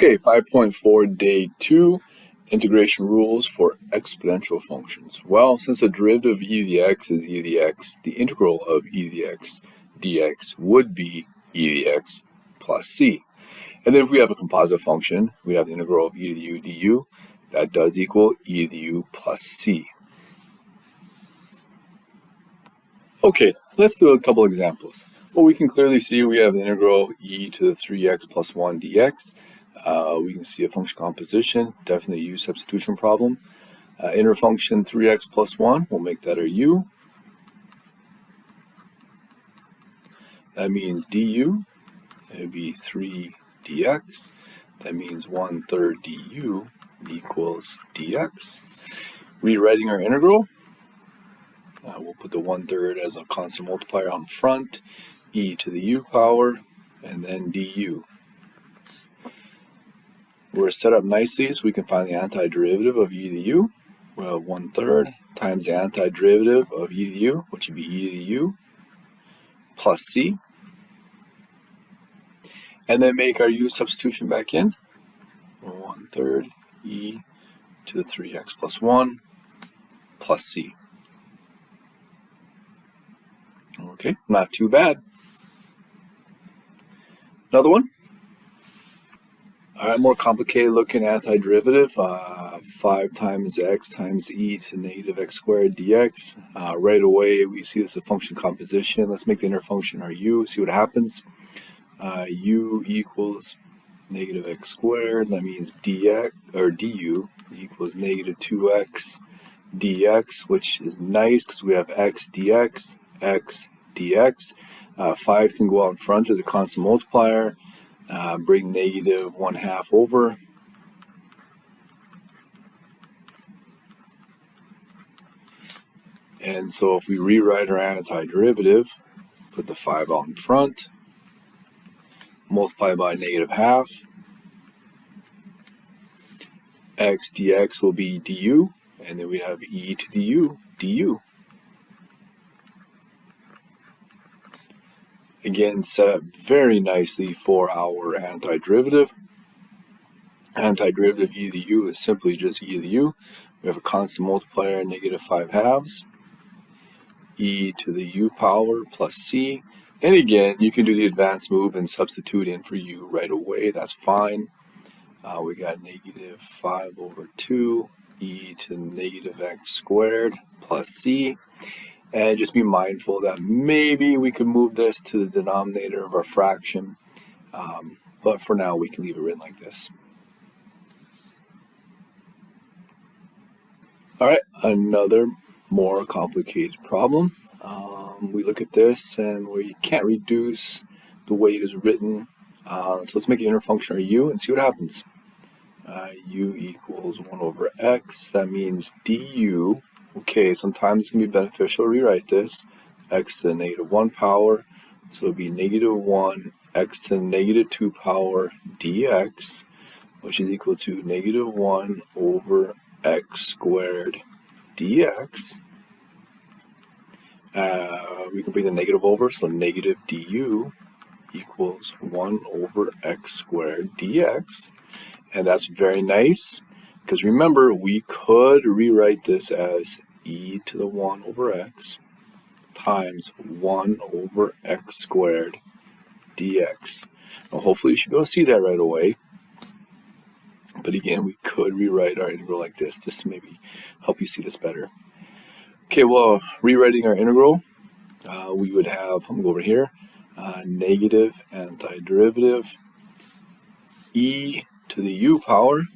Okay, 5.4 day 2, integration rules for exponential functions. Well, since the derivative of e to the x is e to the x, the integral of e to the x dx would be e to the x plus c. And then if we have a composite function, we have the integral of e to the u du, that does equal e to the u plus c. Okay, let's do a couple examples. Well, we can clearly see we have the integral e to the 3x plus 1 dx. We can see a function composition, definitely a u substitution problem. Inner function 3x plus 1, we'll make that our u. That means du, it would be 3 dx. That means 1/3 du equals dx. Rewriting our integral, we'll put the 1/3 as a constant multiplier on front, e to the u power, and then du. We're set up nicely so we can find the antiderivative of e to the u. We'll have 1/3 times the antiderivative of e to the u, which would be e to the u, plus c. And then make our u substitution back in. 1/3 e to the 3x plus 1 plus c. Okay, not too bad. Another one. All right, more complicated looking antiderivative. 5 times x times e to negative x squared dx. Right away, we see this is a function composition. Let's make the inner function our u, see what happens. U equals negative x squared. That means dx, or du, equals negative 2x dx, which is nice because we have x dx, x dx. 5 can go out in front as a constant multiplier. Bring negative 1/2 over. And so if we rewrite our antiderivative, put the 5 out in front, multiply by negative 1/2. X dx will be du, and then we have e to the u du. Again, set up very nicely for our antiderivative. Antiderivative e to the u is simply just e to the u. We have a constant multiplier, negative 5/2, e to the u power plus c. And again, you can do the advanced move and substitute in for u right away. That's fine. We got negative 5/2 e to negative x squared plus c. And just be mindful that maybe we could move this to the denominator of our fraction. But for now, we can leave it written like this. All right, another more complicated problem. We look at this and we can't reduce the way it is written. So let's make an inner function our u and see what happens. U equals 1/x. That means du. Okay, sometimes it's going to be beneficial to rewrite this. X to the negative 1 power. So it would be negative 1 x to the negative 2 power dx, which is equal to negative 1 over x squared dx. We can bring the negative over, so negative du equals 1 over x squared dx. And that's very nice. Because remember, we could rewrite this as e to the 1 over x times 1 over x squared dx. Now hopefully you should be able to see that right away. But again, we could rewrite our integral like this, just to maybe help you see this better. Okay, well, rewriting our integral, we would have, I'm going to go over here, negative antiderivative e to the u power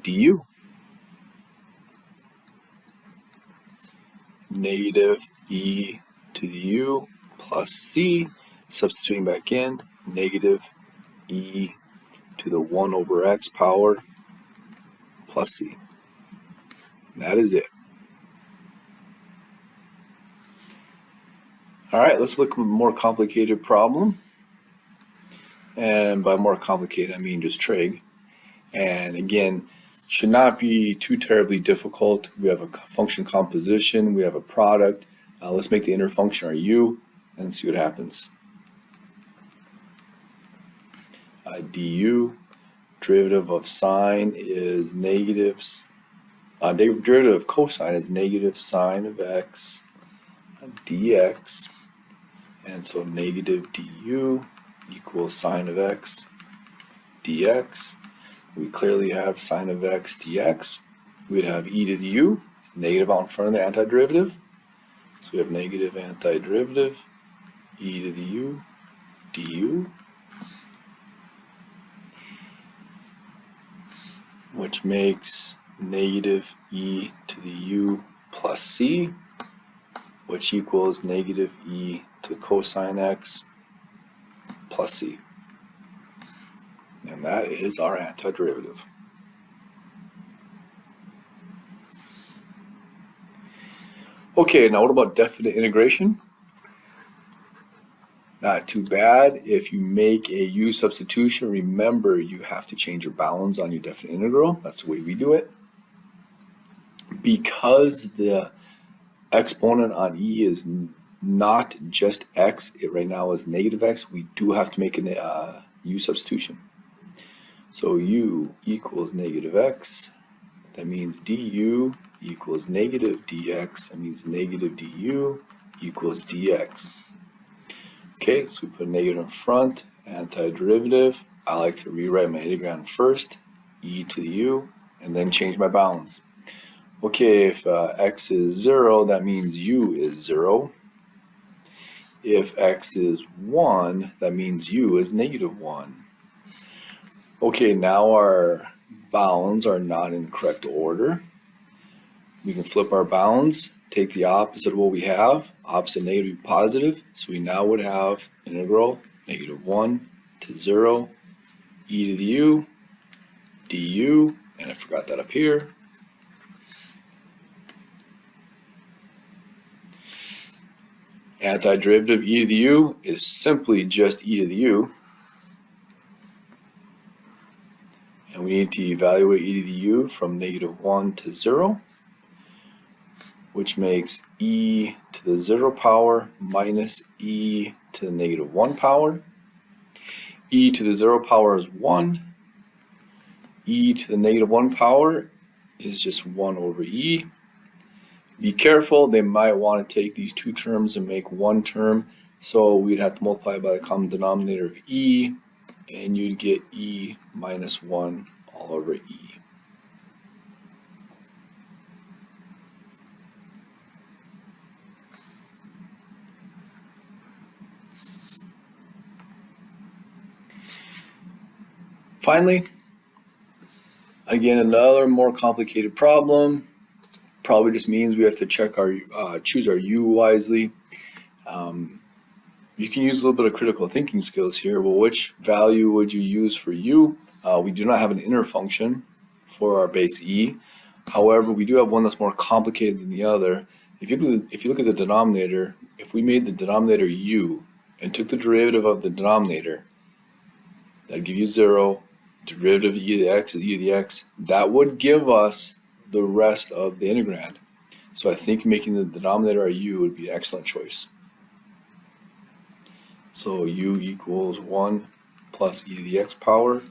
du. Negative e to the u plus c, substituting back in, negative e to the 1 over x power plus c. That is it. All right, let's look at a more complicated problem. And by more complicated, I mean just trig. And again, should not be too terribly difficult. We have a function composition, we have a product. Let's make the inner function our u and see what happens. du. Derivative of sine is negative. Derivative of cosine is negative sine of x dx. And so negative du equals sine of x dx. We clearly have sine of x dx. We'd have e to the u, negative out in front of the antiderivative. So we have negative antiderivative, e to the u, du, which makes negative e to the u plus c, which equals negative e to cosine x plus c. And that is our antiderivative. Okay, now what about definite integration? Not too bad. If you make a u substitution, remember you have to change your bounds on your definite integral. That's the way we do it. Because the exponent on e is not just x, it right now is negative x, we do have to make a u substitution. So u equals negative x. That means du equals negative dx. That means negative du equals dx. Okay, so we put a negative in front, antiderivative. I like to rewrite my integral first, e to the u, and then change my bounds. Okay, if x is 0, that means u is 0. If x is 1, that means u is negative 1. Okay, now our bounds are not in the correct order. We can flip our bounds, take the opposite of what we have, opposite negative positive, so we now would have integral negative 1 to 0, e to the u, du, and I forgot that up here. Antiderivative e to the u is simply just e to the u. And we need to evaluate e to the u from negative 1 to 0, which makes e to the 0 power minus e to the negative 1 power. E to the 0 power is 1. E to the negative 1 power is just 1 over e. Be careful, they might want to take these two terms and make one term, so we'd have to multiply by the common denominator of e, and you'd get e minus 1 all over e. Finally, again, another more complicated problem. Probably just means we have to check our choose our u wisely. You can use a little bit of critical thinking skills here. Well, which value would you use for u? We do not have an inner function for our base e. However, we do have one that's more complicated than the other. If you look at the denominator, if we made the denominator u and took the derivative of the denominator, that'd give you 0. Derivative of e to the x is e to the x. That would give us the rest of the integrand. So I think making the denominator a u would be an excellent choice. So u equals 1 plus e to the x power.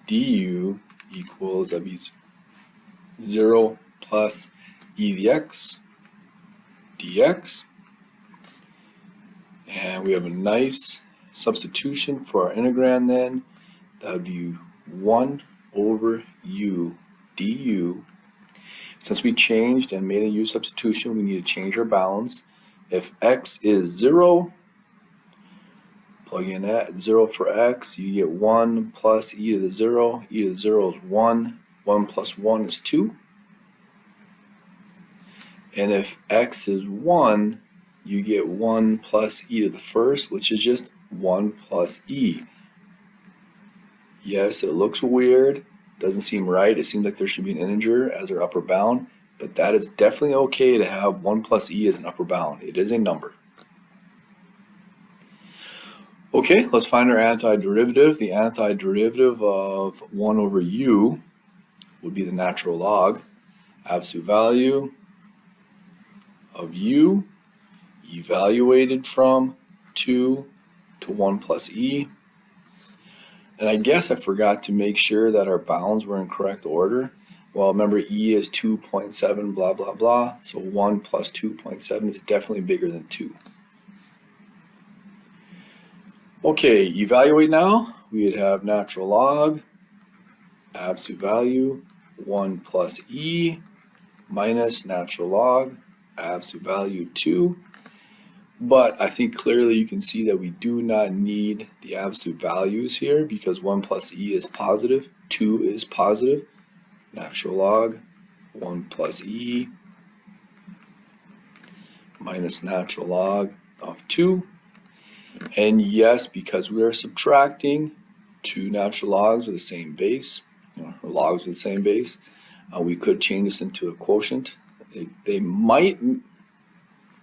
Du equals, that means 0 plus e to the x dx. And we have a nice substitution for our integrand then. That would be 1 over u du. Since we changed and made a u substitution, we need to change our bounds. If x is 0, plug in at 0 for x, you get 1 plus e to the 0. E to the 0 is 1. 1 plus 1 is 2. And if x is 1, you get 1 plus e to the first, which is just 1 plus e. Yes, it looks weird. Doesn't seem right. It seems like there should be an integer as our upper bound, but that is definitely okay to have 1 plus e as an upper bound. It is a number. Okay, let's find our antiderivative. The antiderivative of 1 over u would be the natural log. Absolute value of u evaluated from 2 to 1 plus e. And I guess I forgot to make sure that our bounds were in correct order. Well, remember E is 2.7 blah blah blah, so 1 plus 2.7 is definitely bigger than 2. Okay, evaluate now. We'd have natural log, absolute value, 1 plus E, minus natural log, absolute value 2. But I think clearly you can see that we do not need the absolute values here because 1 plus E is positive, 2 is positive. Natural log, 1 plus E minus natural log of 2. And yes, because we are subtracting two natural logs with the same base, or logs with the same base, we could change this into a quotient. They might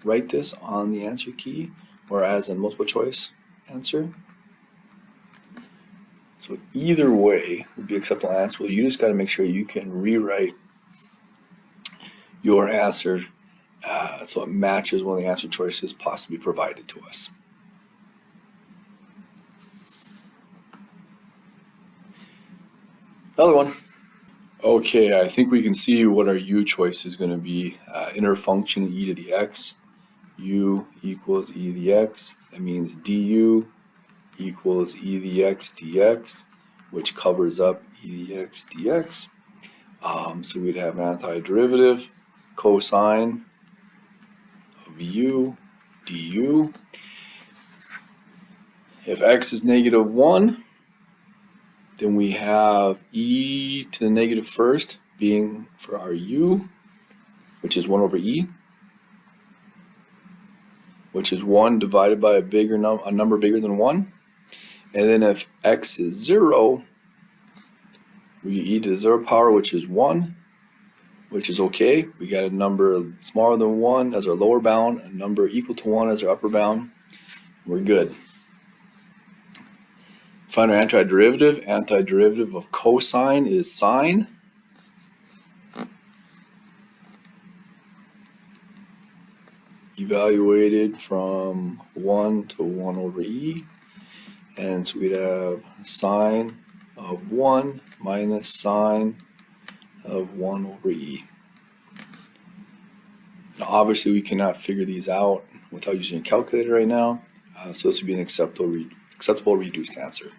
write this on the answer key, whereas in multiple choice answer. So either way would be acceptable answer. Well, you just got to make sure you can rewrite your answer so it matches one of the answer choices possibly provided to us. Another one. Okay, I think we can see what our u choice is going to be. Inner function e to the x. U equals e to the x. That means du equals e to the x dx, which covers up e to the x dx. So we'd have antiderivative cosine of u du. If x is -1, then we have e to the negative first being for our u, which is 1 over e, which is 1 divided by a number bigger than 1. And then if x is 0, we get e to the 0 power, which is 1, which is okay. We got a number smaller than 1 as our lower bound, a number equal to 1 as our upper bound. We're good. Find our antiderivative. Antiderivative of cosine is sine. Evaluated from 1 to 1 over e. And so we'd have sine of 1 minus sine of 1 over e. Now obviously we cannot figure these out without using a calculator right now. So this would be an acceptable reduced answer.